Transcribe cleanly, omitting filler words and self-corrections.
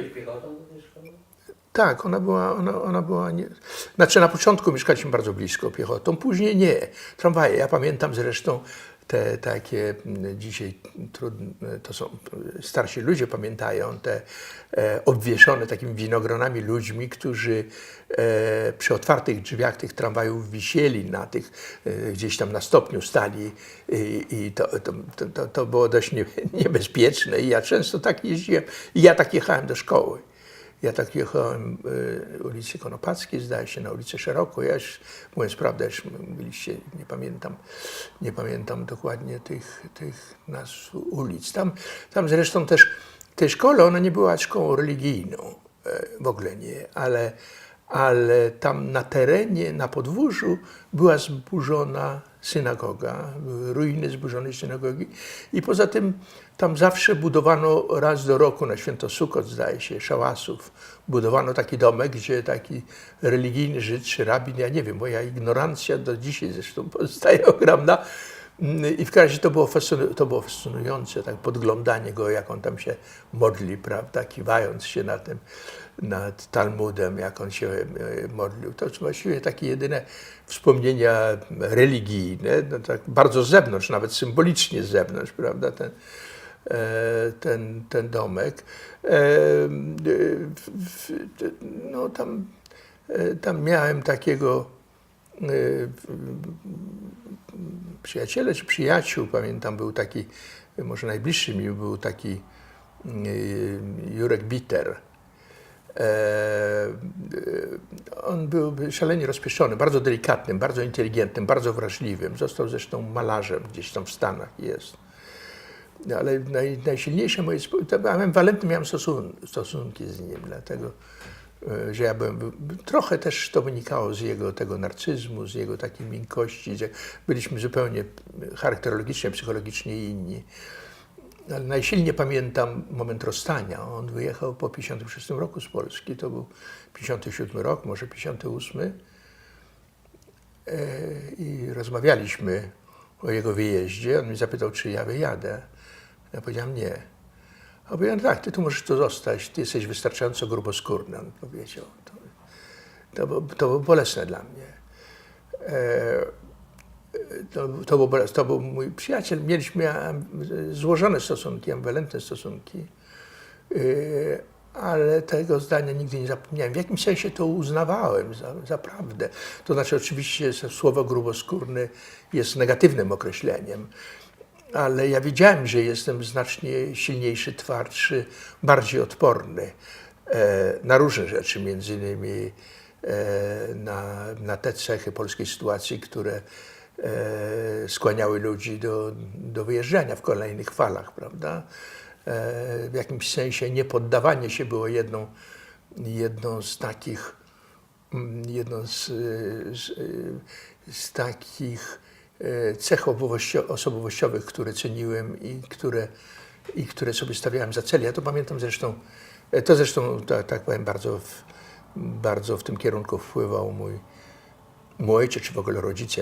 Piechotą do tej szkoły? Tak, ona była nie... Znaczy na początku mieszkaliśmy bardzo blisko piechotą, później nie. Tramwaje, ja pamiętam zresztą te takie, dzisiaj trudne, to są starsi ludzie pamiętają, te obwieszone takimi winogronami ludźmi, którzy przy otwartych drzwiach tych tramwajów wisieli na tych, gdzieś tam na stopniu stali i to było dość niebezpieczne i ja często tak jeździłem i ja tak jechałem do szkoły. Ja tak jechałem ulicy Konopackiej, zdaje się, na ulicę Szeroko. Ja już, mówiąc prawdę, już byliście, nie pamiętam dokładnie tych nazw ulic. Tam zresztą też w tej szkole ona nie była szkołą religijną, w ogóle nie, ale tam na terenie, na podwórzu była zburzona synagoga, były ruiny zburzonej synagogi i poza tym tam zawsze budowano raz do roku na święto Sukot, zdaje się, Szałasów, budowano taki domek, gdzie taki religijny Żyd czy rabin, ja nie wiem, moja ignorancja do dzisiaj zresztą pozostaje ogromna, i w każdym razie to było fascynujące, tak podglądanie go, jak on tam się modli, prawda, kiwając się nad Talmudem, jak on się modlił. To właściwie takie jedyne wspomnienia religijne, no tak bardzo z zewnątrz, nawet symbolicznie z zewnątrz, prawda, ten domek. No tam miałem takiego przyjaciela czy przyjaciół, pamiętam, był taki, może najbliższy mi był taki Jurek Biter. On był szalenie rozpieszczony, bardzo delikatnym, bardzo inteligentnym, bardzo wrażliwym. Został zresztą malarzem, gdzieś tam w Stanach jest. Ale najsilniejsze moje walentne miałem stosunki z nim, dlatego że ja byłem, trochę też to wynikało z jego tego narcyzmu, z jego takiej miękkości, że byliśmy zupełnie charakterologicznie, psychologicznie inni. Ale najsilniej pamiętam moment rozstania. On wyjechał po 1956 roku z Polski, to był 1957 rok, może 1958. I rozmawialiśmy o jego wyjeździe. On mnie zapytał, czy ja wyjadę. Ja powiedziałem nie. A powiedziałem, tak, ty tu możesz tu zostać, ty jesteś wystarczająco gruboskórny, on powiedział. To było bolesne dla mnie. To był mój przyjaciel, mieliśmy złożone stosunki, ambiwalentne stosunki, ale tego zdania nigdy nie zapomniałem. W jakimś sensie to uznawałem za prawdę. To znaczy oczywiście słowo gruboskórny jest negatywnym określeniem, ale ja wiedziałem, że jestem znacznie silniejszy, twardszy, bardziej odporny na różne rzeczy, między innymi na te cechy polskiej sytuacji, które skłaniały ludzi do wyjeżdżania w kolejnych falach, prawda? W jakimś sensie niepoddawanie się było jedną z takich cech osobowościowych, które ceniłem i które sobie stawiałem za cel. Ja to pamiętam zresztą, tak powiem, bardzo w tym kierunku wpływał mój ojciec, czy w ogóle rodzice.